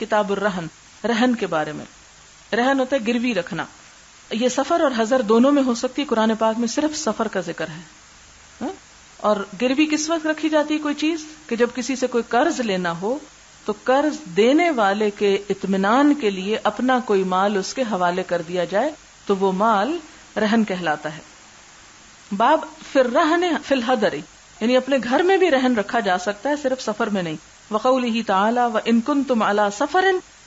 کتاب الرہن، رہن کے بارے میں. رہن ہوتا ہے گروی رکھنا. یہ سفر اور حضر دونوں میں ہو سکتی ہے. قرآن پاک میں صرف سفر کا ذکر ہے. اور گروی کس وقت رکھی جاتی ہے کوئی چیز؟ کہ جب کسی سے کوئی قرض لینا ہو تو قرض دینے والے کے اطمینان کے لیے اپنا کوئی مال اس کے حوالے کر دیا جائے تو وہ مال رہن کہلاتا ہے. باب فی الرہن فی الحضر، یعنی اپنے گھر میں بھی رہن رکھا جا سکتا ہے، صرف سفر میں نہیں. وقولہ تعالی وان کنتم علی سفر،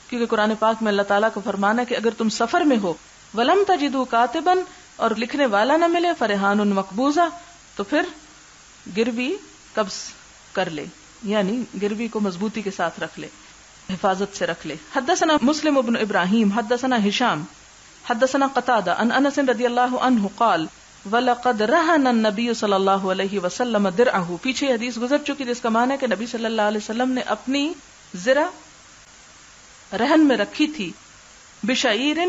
کیونکہ قرآن پاک میں اللہ تعالیٰ کو فرمانا ہے کہ اگر تم سفر میں ہو، ولم تجدوا کاتبا، اور لکھنے والا نہ ملے، فرہان مقبوضہ، تو پھر گروی قبض کر لے، یعنی گروی کو مضبوطی کے ساتھ رکھ لے، حفاظت سے رکھ لے. حدثنا مسلم بن ابراہیم حدثنا ہشام حدثنا قتادہ عن انس رضی اللہ عنہ قال وَلَقَدْ رَهَنَ النَّبِيُّ صلی اللہ علیہ وسلم دِرْعَهُ. پیچھے حدیث گزر چکی جس کا معنی ہے کہ نبی صلی اللہ علیہ وسلم نے اپنی زرہ رہن میں رکھی تھی، بشعیر،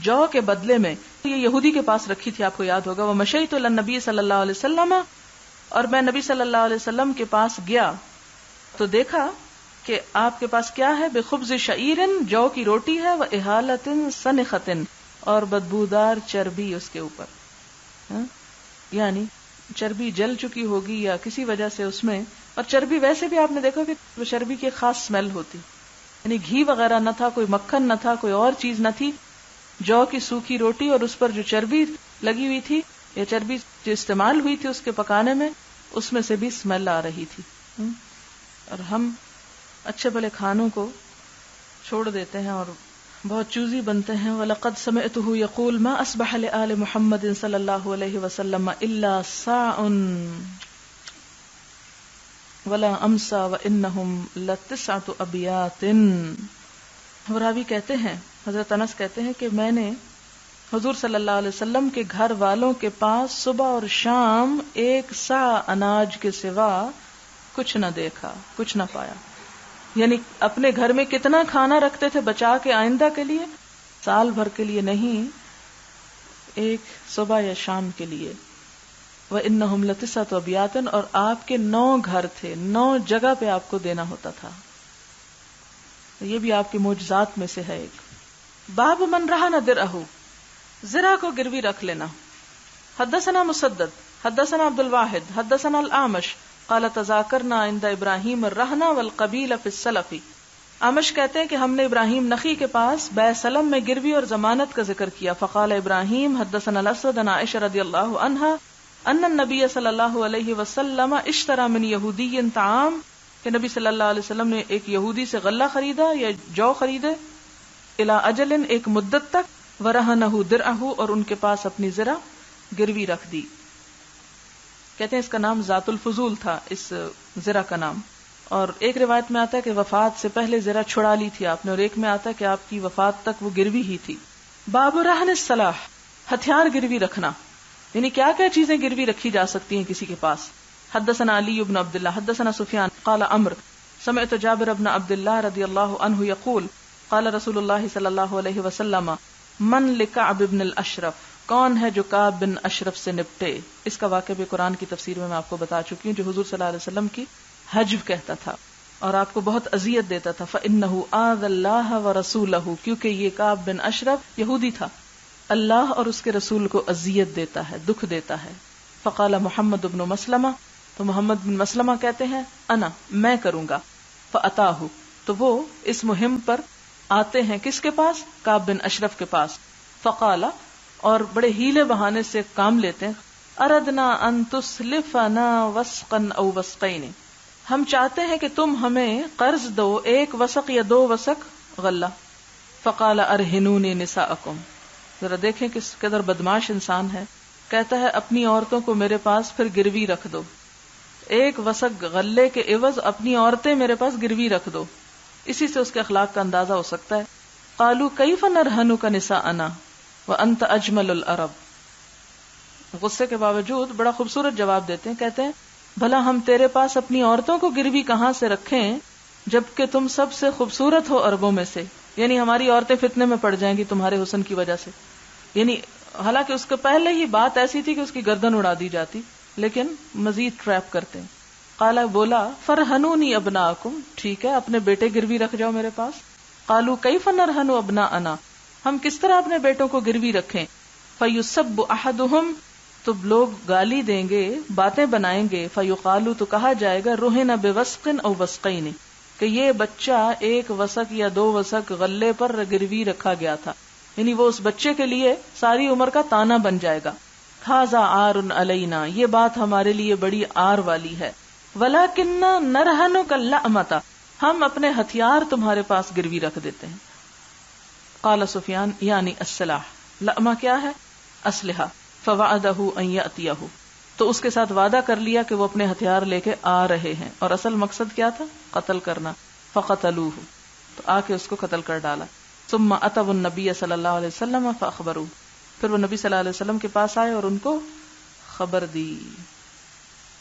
جو کے بدلے میں. یہ یہودی کے پاس رکھی تھی، آپ کو یاد ہوگا. وَمَشَيْتُ إِلَى النَّبِيِّ صلی اللہ علیہ وسلم، اور میں نبی صلی اللہ علیہ وسلم کے پاس گیا تو دیکھا کہ آپ کے پاس کیا ہے، بخبز شعیر، جو کی روٹی ہے، وإحالة سنخة، اور بدبودار چربی اس کے اوپر. یعنی چربی جل چکی ہوگی یا کسی وجہ سے اس میں. اور چربی ویسے بھی آپ نے دیکھا کہ چربی کی خاص اسمیل ہوتی، یعنی گھی وغیرہ نہ تھا، کوئی مکھن نہ تھا، کوئی اور چیز نہ تھی. جو کی سوکھی روٹی اور اس پر جو چربی لگی ہوئی تھی یا چربی جو استعمال ہوئی تھی اس کے پکانے میں، اس میں سے بھی اسمیل آ رہی تھی. اور ہم اچھے بھلے کھانوں کو چھوڑ دیتے ہیں اور بہت چوزی بنتے ہیں. وَلَقَدْ سَمِعْتُهُ يَقُولُ مَا أَصْبَحَ لِآلِ مُحَمَّدٍ صلی اللہ علیہ وسلم إِلَّا صَاعٌ وَلَا أَمْسَى وَإِنَّهُمْ لَتِسْعَةُ أَبْيَاتٍ. راوی کہتے ہیں، حضرت انس کہتے ہیں کہ میں نے حضور صلی اللہ علیہ وسلم کے گھر والوں کے پاس صبح اور شام 1 صاع اناج کے سوا کچھ نہ دیکھا، کچھ نہ پایا. یعنی اپنے گھر میں کتنا کھانا رکھتے تھے بچا کے آئندہ کے لیے، سال بھر کے لیے نہیں، ایک صبح یا شام کے لیے. وَإِنَّهُمْ لَتِسْعَةُ أَبْيَاتٍ، اور آپ کے 9 گھر تھے، 9 جگہ پہ آپ کو دینا ہوتا تھا. یہ بھی آپ کے معجزات میں سے ہے ایک. باب من رہن درعہ، زرہ کو گروی رکھ لینا. حدثنا مسدد حدثنا عبد الواحد حدثنا الأعمش قال تذاکرنا عند ابراہیم الرہن والقبیل فی السلف. اعمش کہتے ہیں کہ ہم نے ابراہیم نخی کے پاس بیع سلم میں گروی اور ضمانت کا ذکر کیا. فقال ابراہیم حدثنا الاسود عن عائشہ رضی اللہ عنہا ان النبی صلی اللہ علیہ وسلم اشترى من یہودی طعام، کہ نبی صلی اللہ علیہ وسلم نے ایک یہودی سے غلہ خریدا یا جو خریدے، الی اجل، ایک مدت تک، ورہنہ درعہ، اور ان کے پاس اپنی زرہ گروی رکھ دی. کہتے ہیں اس کا نام ذات الفضول تھا، اس زرہ کا نام. اور ایک روایت میں آتا ہے کہ وفات سے پہلے زرہ چھڑا لی تھی آپ نے، اور ایک میں آتا ہے کہ آپ کی وفات تک وہ گروی ہی تھی. باب رہن السلاح، ہتھیار گروی رکھنا، یعنی کیا کیا چیزیں گروی رکھی جا سکتی ہیں کسی کے پاس. حدثنا علی بن عبد اللہ حدثنا سفیان قال عمر سمعت جابر بن عبد اللہ رضی اللہ عنہ یقول قال رسول اللہ صلی اللہ علیہ وسلم من لکعب بن الاشرف، کون ہے جو کعب بن اشرف سے نپٹے. اس کا واقعہ بھی قرآن کی تفسیر میں آپ کو بتا چکی ہوں، جو حضور صلی اللہ علیہ وسلم کی حجب کہتا تھا اور آپ کو بہت اذیت دیتا تھا. فإنه آذى الله ورسوله، کیونکہ یہ کعب بن اشرف یہودی تھا، اللہ اور اس کے رسول کو اذیت دیتا ہے، دکھ دیتا ہے. فقال محمد بن مسلمہ، تو محمد بن مسلمہ کہتے ہیں انا، میں کروں گا. فاتاہ، تو وہ اس مہم پر آتے ہیں کس کے پاس؟ کعب بن اشرف کے پاس. فقال، اور بڑے ہیلے بہانے سے کام لیتے ہیں، اردنا ان تسلفنا وسقا او وسقین، ہم چاہتے ہیں کہ تم ہمیں قرض دو 1 وسق یا 2 وسق غلہ. فقال ارہنونی نساءکم، ذرا دیکھیں کس قدر بدماش انسان ہے. کہتا ہے اپنی عورتوں کو میرے پاس پھر گروی رکھ دو، 1 وسق غلے کے عوض اپنی عورتیں میرے پاس گروی رکھ دو. اسی سے اس کے اخلاق کا اندازہ ہو سکتا ہے. قالوا کیف نرہنک نساءنا وانت اجمل العرب، غصے کے باوجود بڑا خوبصورت جواب دیتے ہیں. کہتے ہیں بھلا ہم تیرے پاس اپنی عورتوں کو گروی کہاں سے رکھیں جبکہ تم سب سے خوبصورت ہو عربوں میں سے، یعنی ہماری عورتیں فتنے میں پڑ جائیں گی تمہارے حسن کی وجہ سے. یعنی حالانکہ اس کے پہلے ہی بات ایسی تھی کہ اس کی گردن اڑا دی جاتی، لیکن مزید ٹریپ کرتے ہیں. قال، بولا فرہنونی ابناکم، ٹھیک ہے اپنے بیٹے گروی رکھ جاؤ میرے پاس. قالوا کیف نرہن ابناءنا، ہم کس طرح اپنے بیٹوں کو گروی رکھیں؟ فیسب احدہم، تو لوگ گالی دیں گے، باتیں بنائیں گے، فیقالو، تو کہا جائے گا رہن بوسق او وسقین، کہ یہ بچہ ایک وسق یا 2 وسق غلے پر گروی رکھا گیا تھا، یعنی وہ اس بچے کے لیے ساری عمر کا تانا بن جائے گا. ھذا عار علینا، یہ بات ہمارے لیے بڑی عار والی ہے. ولکننا نرہنک اللأمۃ، ہم اپنے ہتھیار تمہارے پاس گروی رکھ دیتے ہیں. قال سفیان یعنی السلاح، لأمہ کیا ہے؟ اسلحہ. فوعدہ ان یأتیہ، تو اس کے ساتھ وعدہ کر لیا کہ وہ اپنے ہتھیار لے کے آ رہے ہیں، اور اصل مقصد کیا تھا؟ قتل کرنا. فقتلوہ، تو آ کے اس کو قتل کر ڈالا. ثم اتوا النبی صلی اللہ علیہ وسلم فاخبروہ، پھر وہ نبی صلی اللہ علیہ وسلم کے پاس آئے اور ان کو خبر دی.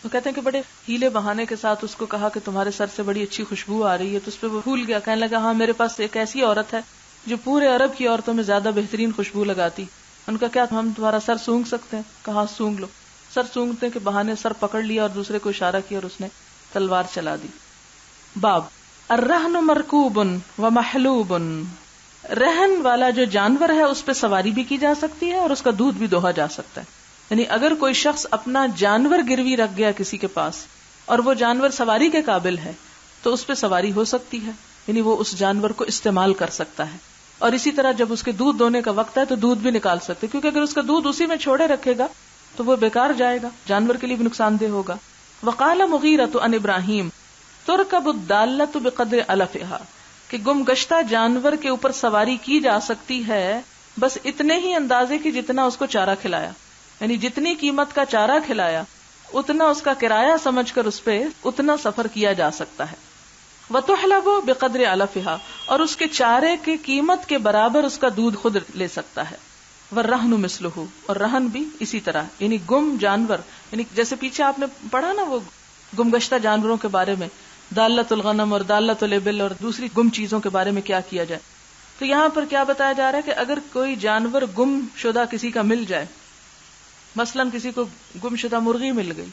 وہ کہتے ہیں کہ بڑے ہیلے بہانے کے ساتھ اس کو کہا کہ تمہارے سر سے بڑی اچھی خوشبو آ رہی ہے، تو اس پہ وہ بھول گیا، کہنے لگا ہاں میرے پاس ایک ایسی عورت ہے جو پورے عرب کی عورتوں میں زیادہ بہترین خوشبو لگاتی. ان کا کیا، ہم تمہارا سر سونگ سکتے ہیں؟ کہا سونگ لو. سر سونگتے کے بہانے سر پکڑ لیا اور دوسرے کو اشارہ کیا اور اس نے تلوار چلا دی. باب الرہن مرکوب و محلوب، رہن والا جو جانور ہے اس پہ سواری بھی کی جا سکتی ہے اور اس کا دودھ بھی دوہا جا سکتا ہے. یعنی اگر کوئی شخص اپنا جانور گروی رکھ گیا کسی کے پاس اور وہ جانور سواری کے قابل ہے تو اس پہ سواری ہو سکتی ہے، یعنی وہ اس جانور کو استعمال کر سکتا ہے. اور اسی طرح جب اس کے دودھ دونے کا وقت ہے تو دودھ بھی نکال سکتے، کیونکہ اگر اس کا دودھ اسی میں چھوڑے رکھے گا تو وہ بیکار جائے گا، جانور کے لیے بھی نقصان دہ ہوگا. وقال مغیرۃ عن ابراہیم ترکب الدالۃ بقدر علفھا، کہ گم گشتہ جانور کے اوپر سواری کی جا سکتی ہے بس اتنے ہی اندازے کی جتنا اس کو چارہ کھلایا، یعنی جتنی قیمت کا چارہ کھلایا اتنا اس کا کرایہ سمجھ کر اس پہ اتنا سفر کیا جا سکتا ہے. وتحلب بقدر علفھا، اور اس کے چارے کی قیمت کے برابر اس کا دودھ خود لے سکتا ہے. والرہن مثلہ، اور رہن بھی اسی طرح، یعنی گم جانور، یعنی جیسے پیچھے آپ نے پڑھا نا وہ گم گشتہ جانوروں کے بارے میں، دالت الغنم اور دالت الابل اور دوسری گم چیزوں کے بارے میں کیا کیا جائے. تو یہاں پر کیا بتایا جا رہا ہے کہ اگر کوئی جانور گم شدہ کسی کا مل جائے، مثلا کسی کو گم شدہ مرغی مل گئی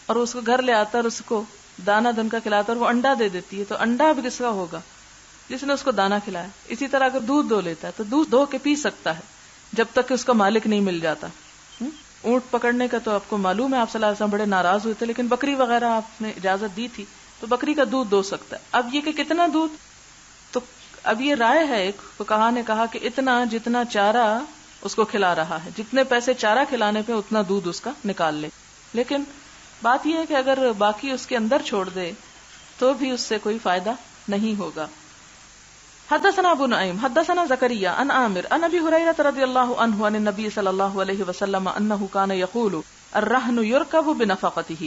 اور اس کو گھر لے آتا اور اس کو دانا دن کا کھلاتا اور وہ انڈا دے دیتی ہے، تو انڈا بھی کس کا ہوگا؟ جس نے اس کو دانا کھلایا. اسی طرح اگر دودھ دو لیتا ہے تو دودھ دو کے پی سکتا ہے جب تک کہ اس کا مالک نہیں مل جاتا. اونٹ پکڑنے کا تو آپ کو معلوم ہے، آپ صلی اللہ علیہ وسلم بڑے ناراض ہوئے تھے، لیکن بکری وغیرہ آپ نے اجازت دی تھی تو بکری کا دودھ دو سکتا ہے. اب یہ کہ کتنا دودھ، تو اب یہ رائے ہے ایک فقہا نے کہا کہ اتنا جتنا چارہ اس کو کھلا رہا ہے، جتنے پیسے چارہ کھلانے پہ اتنا دودھ اس کا نکال لے. لیکن بات یہ ہے کہ اگر باقی اس کے اندر چھوڑ دے تو بھی اس سے کوئی فائدہ نہیں ہوگا. حدثنا ابو نعیم حدثنا زکریا عن عامر عن ابی ہریرہ رضی اللہ عنہ عن النبی صلی اللہ علیہ وسلم انہ کان یقول الرہن یرکب بنفقتہ،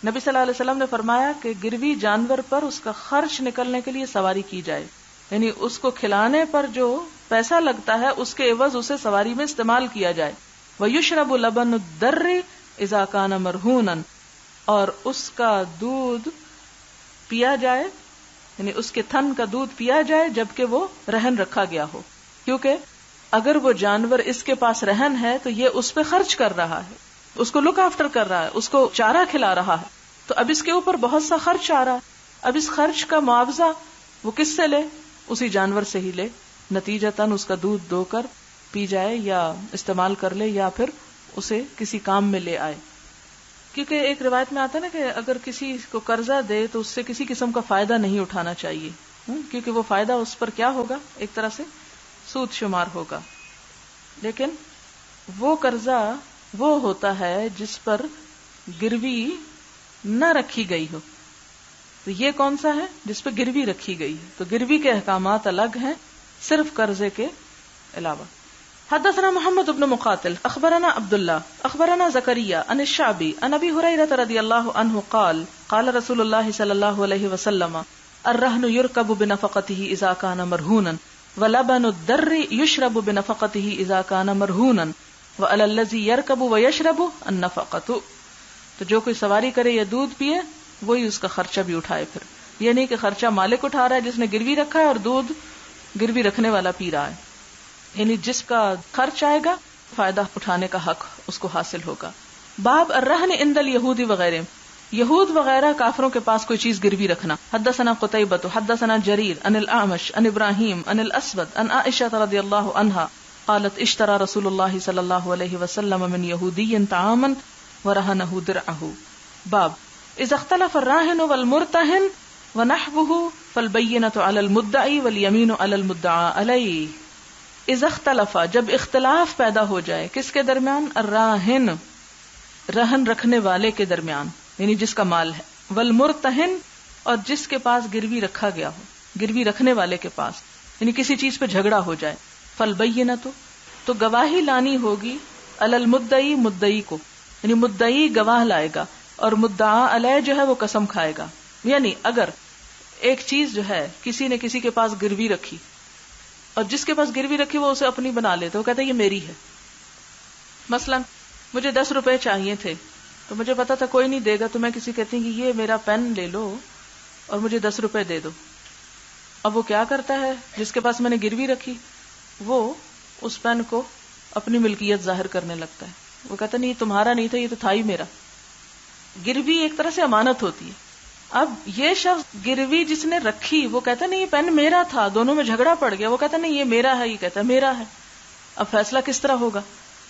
نبی صلی اللہ علیہ وسلم نے فرمایا کہ گروی جانور پر اس کا خرچ نکلنے کے لیے سواری کی جائے، یعنی اس کو کھلانے پر جو پیسہ لگتا ہے اس کے عوض اسے سواری میں استعمال کیا جائے. وَيُشْرَبُ لَبَنُ الدَّرِّ إِذَا كَانَ مَرْهُونًا، اور اس کا دودھ پیا جائے، یعنی اس کے تھن کا دودھ پیا جائے جبکہ وہ رہن رکھا گیا ہو، کیونکہ اگر وہ جانور اس کے پاس رہن ہے تو یہ اس پہ خرچ کر رہا ہے، اس کو لک آفٹر کر رہا ہے، اس کو چارہ کھلا رہا ہے، تو اب اس کے اوپر بہت سا خرچ آ رہا ہے. اب اس خرچ کا معاوضہ وہ کس سے لے؟ اسی جانور سے ہی لے. نتیجتاً اس کا دودھ دو کر پی جائے یا استعمال کر لے یا پھر اسے کسی کام میں لے آئے. کیونکہ ایک روایت میں آتا ہے نا کہ اگر کسی کو قرضہ دے تو اس سے کسی قسم کا فائدہ نہیں اٹھانا چاہیے، کیونکہ وہ فائدہ اس پر کیا ہوگا؟ ایک طرح سے سود شمار ہوگا. لیکن وہ قرضہ وہ ہوتا ہے جس پر گروی نہ رکھی گئی ہو. تو یہ کون سا ہے؟ جس پہ گروی رکھی گئی ہے. تو گروی کے احکامات الگ ہیں صرف قرضے کے علاوہ. حدثنا محمد بن مقاتل اخبرنا عبداللہ اخبرنا زکریا عن الشعبی عن ابی ہریرہ رضی اللہ عنہ قال قال رسول اللہ صلی اللہ علیہ وسلم الرہن یرکب بنفقتہ اذا کان مرہونا ولبن الدر یشرب بنفقتہ اذا کان مرہونا وعلی الذی یرکب ویشرب النفقۃ. تو جو کوئی سواری کرے یا دودھ پیے وہی اس کا خرچہ بھی اٹھائے. پھر یہ نہیں کہ خرچہ مالک اٹھا رہا ہے جس نے گروی رکھا ہے اور دودھ گروی رکھنے والا پی رہا ہے، یعنی جس کا خرچ آئے گا فائدہ اٹھانے کا حق اس کو حاصل ہوگا. باب الرہن عند الیہود وغیرہ، یہود وغیرہ کافروں کے پاس کوئی چیز گروی رکھنا. حدثنا قتیبۃ حدثنا جریر عن الاعمش عن ابراہیم عن الاسود عن عائشہ رضی اللہ عنہا قالت اشترى رسول اللہ صلی اللہ علیہ وسلم من یہودی طعاما ورهنه درعه. باب اذا اختلف الراهن والمرتهن ونحوه فالبینۃ علی المدعی والیمین علی المدعى علیہ. اذا اختلف جب اختلاف پیدا ہو جائے کس کے درمیان؟ الراہن رہن رکھنے والے کے درمیان یعنی جس کا مال ہے، والمرتہن اور جس کے پاس گروی رکھا گیا ہو، گروی رکھنے والے کے پاس یعنی کسی چیز پہ جھگڑا ہو جائے. فالبینۃ تو گواہی لانی ہوگی علی المدعی مدعی کو، یعنی مدعی گواہ لائے گا اور مدعا علیہ جو ہے وہ قسم کھائے گا. یعنی اگر ایک چیز جو ہے کسی نے کسی کے پاس گروی رکھی اور جس کے پاس گروی رکھی وہ اسے اپنی بنا لیتے، وہ کہتے ہیں یہ میری ہے. مثلا مجھے 10 روپے چاہیے تھے تو مجھے پتا تھا کوئی نہیں دے گا، تو میں کسی کہتی ہوں کہ یہ میرا پین لے لو اور مجھے 10 روپے دے دو. اب وہ کیا کرتا ہے، جس کے پاس میں نے گروی رکھی وہ اس پین کو اپنی ملکیت ظاہر کرنے لگتا ہے. وہ کہتا نہیں یہ تمہارا نہیں تھا، یہ تو تھا ہی میرا. گروی ایک طرح سے امانت ہوتی ہے. اب یہ شخص گروی جس نے رکھی وہ کہتا نہیں یہ پین میرا تھا، دونوں میں جھگڑا پڑ گیا، وہ کہتا نہیں یہ میرا ہے، یہ کہتا ہے میرا ہے. اب فیصلہ کس طرح ہوگا؟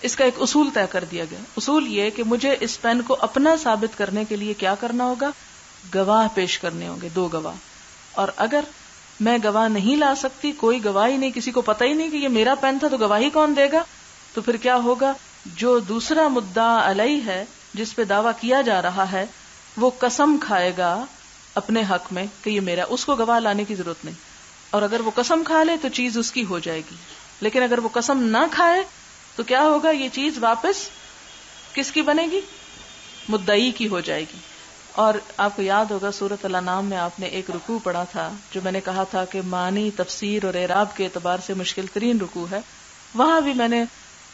اس کا ایک اصول طے کر دیا گیا. اصول یہ کہ مجھے اس پین کو اپنا ثابت کرنے کے لیے کیا کرنا ہوگا؟ گواہ پیش کرنے ہوں گے، 2 گواہ. اور اگر میں گواہ نہیں لا سکتی، کوئی گواہی نہیں، کسی کو پتہ ہی نہیں کہ یہ میرا پین تھا، تو گواہی کون دے گا؟ تو پھر کیا ہوگا؟ جو دوسرا مدعا علیہ ہے جس پہ دعویٰ کیا جا رہا ہے وہ قسم کھائے گا اپنے حق میں کہ یہ میرا، اس کو گواہ لانے کی ضرورت نہیں. اور اگر وہ قسم کھا لے تو چیز اس کی ہو جائے گی. لیکن اگر وہ قسم نہ کھائے تو کیا ہوگا؟ یہ چیز واپس کس کی بنے گی؟ مدعی کی ہو جائے گی. اور آپ کو یاد ہوگا سورۃ الانعام میں آپ نے ایک رکوع پڑھا تھا جو میں نے کہا تھا کہ معنی، تفسیر اور اعراب کے اعتبار سے مشکل ترین رکوع ہے. وہاں بھی میں نے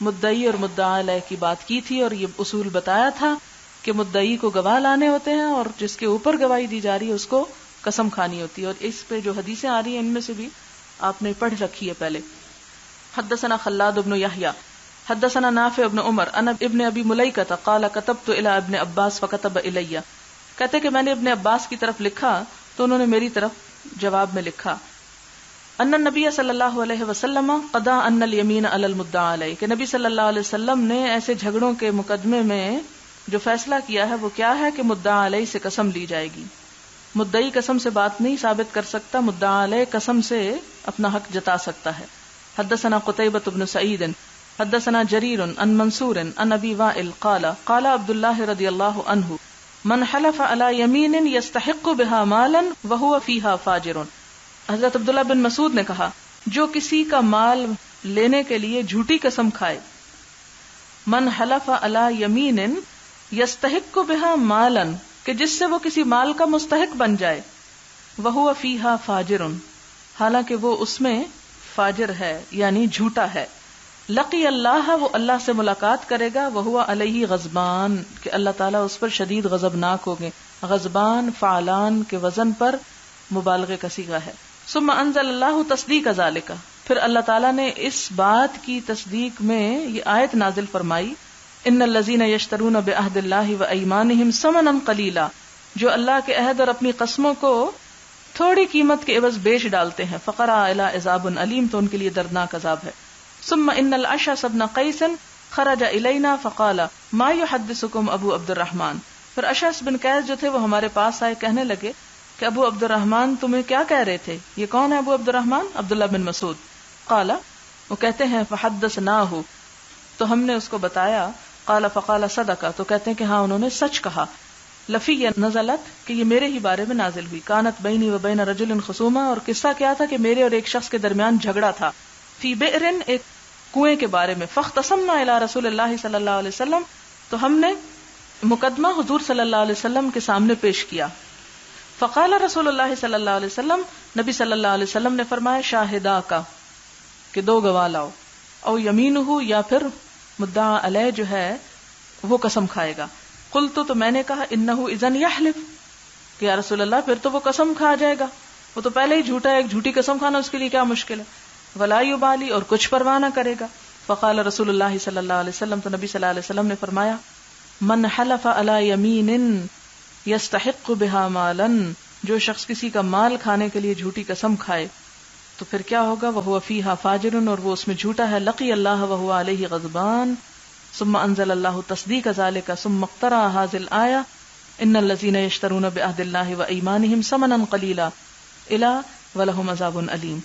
مدعی اور مدعا علیہ کی بات کی تھی اور یہ اصول بتایا تھا کہ مدعی کو گواہ لانے ہوتے ہیں اور جس کے اوپر گواہی دی جا رہی ہے اس کو قسم کھانی ہوتی ہے. اور اس پہ جو حدیثیں آ رہی ہیں ان میں سے بھی آپ نے پڑھ رکھی ہے پہلے. حدثنا خلاد بن یحییٰ حدثنا نافع بن عمر ان ابن ابی ملیکۃ قال كتبت الى ابن عباس فكتب الي. کہتے کہ میں نے ابن عباس کی طرف لکھا تو انہوں نے میری طرف جواب میں لکھا. ان النبی صلی اللہ علیہ وسلم قضى ان الیمین علی المدعى علیہ، کہ نبی صلی اللہ علیہ وسلم نے ایسے جھگڑوں کے مقدمے میں جو فیصلہ کیا ہے وہ کیا ہے کہ مدعا علیہ سے قسم لی جائے گی. مدعی قسم سے بات نہیں ثابت کر سکتا، مدعا علیہ قسم سے اپنا حق جتا سکتا ہے. حدثنا قتیبۃ بن سعید حدثنا جریر عن منصور عن ابی وائل قال قال عبد اللہ رضی اللہ عنہ من حلف علی یمین یستحق بها مالا وهو فیها فاجر. حضرت عبداللہ بن مسعود نے کہا جو کسی کا مال لینے کے لیے جھوٹی قسم کھائے، من حلف علی یمین یستحق بها مالا، کہ جس سے وہ کسی مال کا مستحق بن جائے، وهو فیها فاجر، حالانکہ وہ اس میں فاجر ہے یعنی جھوٹا ہے. لقی اللہ، وہ اللہ سے ملاقات کرے گا، وہو علیہ غضبان، کہ اللہ تعالیٰ اس پر شدید غضبناک ہوں گے. غضبان فعلان کے وزن پر مبالغے کا صیغہ ہے. ثم انزل اللہ تصدیق ذالک، پھر اللہ تعالیٰ نے اس بات کی تصدیق میں یہ آیت نازل فرمائی، ان الذین یشترون بعہد اللہ وایمانہم ثمنا قلیلا، جو اللہ کے عہد اور اپنی قسموں کو تھوڑی قیمت کے عوض بیچ ڈالتے ہیں. فقرا الی عذاب علیم، تو ان کے لیے دردناک عذاب ہے. ثم ان الاشعث بن قیس خرج الینا فقال ما یحدثکم ابو عبد الرحمن، پھر اشعث بن قیس جو تھے وہ ہمارے پاس آئے، کہنے لگے کہ ابو عبد الرحمن تمہیں کیا کہہ رہے تھے؟ یہ کون ہے ابو عبد الرحمن؟ عبداللہ بن مسعود. قال، وہ کہتے ہیں فحدثناہ، تو ہم نے اس کو بتایا. قال فقال صدق، تو کہتے ہیں کہ ہاں انہوں نے سچ کہا. لفی نزلت، کہ یہ میرے ہی بارے میں نازل ہوئی. کانت بینی و بین رجل خصومہ، اور قصہ کیا تھا کہ میرے اور ایک شخص کے درمیان جھگڑا تھا. فی بئر، ایک کنویں کے بارے میں. فاختصمنا الی رسول اللہ صلی اللہ علیہ وسلم، تو ہم نے مقدمہ حضور صلی اللہ علیہ وسلم کے سامنے پیش کیا. فقال رسول اللہ صلی اللہ علیہ وسلم، نبی صلی اللہ علیہ وسلم نے فرمایا شاہدہ کا، کہ 2 گواہ لاؤ. او یمینہ، یا پھر مدعا علیہ جو ہے وہ قسم کھائے گا. قلت، تو میں نے کہا انہ اذن یحلف، کہ یا رسول اللہ پھر تو وہ قسم کھا جائے گا، وہ تو پہلے ہی جھوٹا ہے، ایک جھوٹی قسم کھانا اس کے لیے کیا مشکل ہے. ولا یبالی، اور کچھ پرواہ نہ کرے گا. فقال رسول اللہ صلی اللہ علیہ وسلم، تو نبی صلی اللہ علیہ وسلم نے فرمایا من حلف علی یمین یستحق بها مالا، جو شخص کسی کا مال کھانے کے لیے جھوٹی قسم کھائے تو پھر کیا ہوگا؟ وہو فیہا فاجر، اور وہ اس میں جھوٹا ہے. لقی اللہ وہو علیہ غضبان. ثم انزل اللہ تصدیق ذلك ثم اقترأ هذه الآية ان الذين يشترون بعهد الله وأيمانهم ثمنا قليلا الى ولهم عذاب علیم.